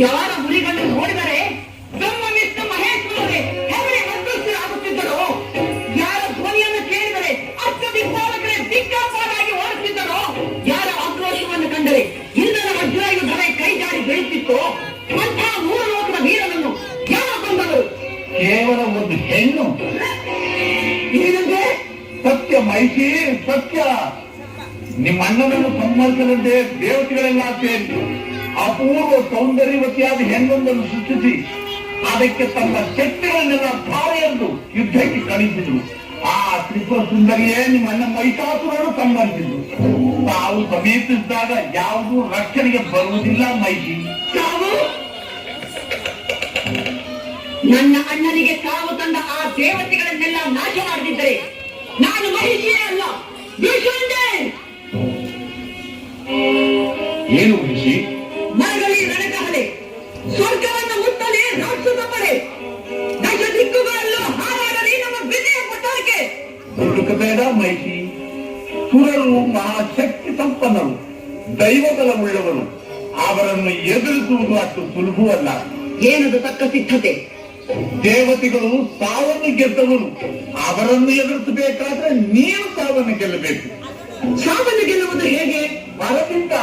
ಯಾರ ಹುಲಿಗಳನ್ನು ನೋಡಿದರೆ ಬ್ರಹ್ಮವಿಷ್ಣು ಮಹೇಶ್ವರರೇ ಹೆಮ್ಮೆ ಮತ್ತೊಂದು ಯಾರ ಧ್ವನಿಯನ್ನು ಕೇಳಿದರೆ ಅಷ್ಟದಿಕ್ಪಾಲಕರೇ ದಿಕ್ಕಾಪಾಲಾಗಿ ಓಡುತ್ತಿದ್ದರೋ, ಯಾರ ಆಕ್ರೋಶವನ್ನು ಕಂಡರೆ ಇಂದ್ರನ ವಜ್ರಾಯುಧವೇ ಕೈ ಜಾರಿ ಬೆಳೆಯುತ್ತಿತ್ತೋ ಅಂಥ ಮೂರು ಲೋಕದ ವೀರನನ್ನು ಯಾರ ಕೊಂದರು? ಕೇವಲ ಒಂದು ಹೆಣ್ಣು. ಏನಂದ್ರೆ? ಸತ್ಯ ಮೈಷಿ, ಸತ್ಯ. ನಿಮ್ಮ ಅಣ್ಣನನ್ನು ಸಂಹರಿಸದಂತೆ ದೇವತೆಗಳೆಲ್ಲ ಸೇರಿ ಅಪೂರ್ವ ಸೌಂದರ್ಯವತಿಯಾದ ಹೆಣ್ಣೊಂದನ್ನು ಸೃಷ್ಟಿಸಿ ಅದಕ್ಕೆ ತನ್ನ ಶಕ್ತಿಗಳನ್ನೆಲ್ಲ ಧಾರೆಯೆಂದು ಯುದ್ಧಕ್ಕೆ ಕಳಿಸಿದ್ರು. ಆ ತ್ರಿಪುರ ಸುಂದರಿಯೇ ನಿಮ್ಮ ಅಣ್ಣ ಮಹಿಷಾಸುರನ್ನು ಸಂಹರಿಸಿದ್ರು. ತಾವು ಸಮೀಪಿಸಿದಾಗ ಯಾವುದೂ ರಕ್ಷಣೆಗೆ ಬರುವುದಿಲ್ಲ ಮೈಷಿ. ತಾವು ನನ್ನ ಅಣ್ಣನಿಗೆ ತಾವು ತಂದ ಆ ದೇವತೆಗಳನ್ನೆಲ್ಲ ನಾಶ ಮಾಡದಿದ್ದರೆ ನಾನು ಮಹಿಷಿಯೇ ಅಲ್ಲ, ಭೀಷುಂಡೆ. ಏನು ಮಹಿಷಿ? ಮರಗಲಿ ರಣಕಹಳೆ, ಸ್ವರ್ಗವನ್ನು ಮುಟ್ಟಲಿ ರಾಕ್ಷಸ ಪಡೆ, ದಶ ದಿಕ್ಕುಗಳಲ್ಲೂ ಹಾರಾಡಲಿ ನಮ್ಮ ವಿಜಯ ಪತಾಕೆ. ಹುಡುಕಬೇಡ ಮಹಿಷಿ. ಸುರರು ಮಹಾಶಕ್ತಿ ಸಂಪನ್ನರು, ದೈವಬಲವುಳ್ಳವರು. ಅವರನ್ನು ಎದುರಿಸುವುದು ಅಷ್ಟು ಸುಲಭವಲ್ಲ. ಏನದು ತಕ್ಕ ಸಿದ್ಧತೆ? ದೇವತೆಗಳು ಸಾವನ್ನು ಗೆದ್ದವರು. ಅವರನ್ನು ಎದುರಿಸಬೇಕಾದ್ರೆ ನೀವು ಸಾವನ್ನು ಗೆಲ್ಲಬೇಕು. ಸಾವನ್ನು ಗೆಲ್ಲುವುದು ಹೇಗೆ? ಮರದಿಂದ